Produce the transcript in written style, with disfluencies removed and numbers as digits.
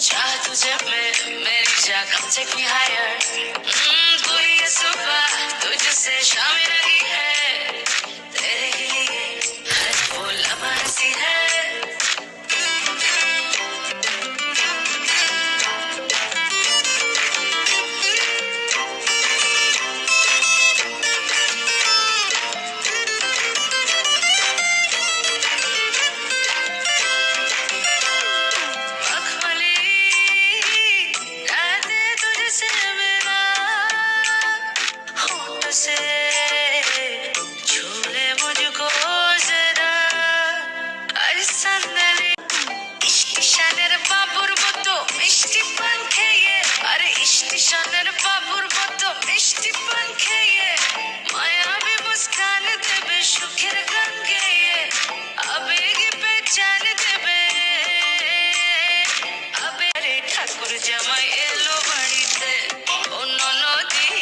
चाह तुझे मेरी जान take me higher तू ही ये सुबह तुझसे शाम लगी है तेरे ही लिए हर वो लम्हा हंसी है झूले मुझको जरा अरे संदली ইশটিশানের বাবুর মতো মিষ্টি পান খেয়ে আরে ইশটিশানের বাবুর মতো মিষ্টি পান খেয়ে মায়াবী মুস্কান দেবে সুখের গান গেয়ে আবেগী পেচান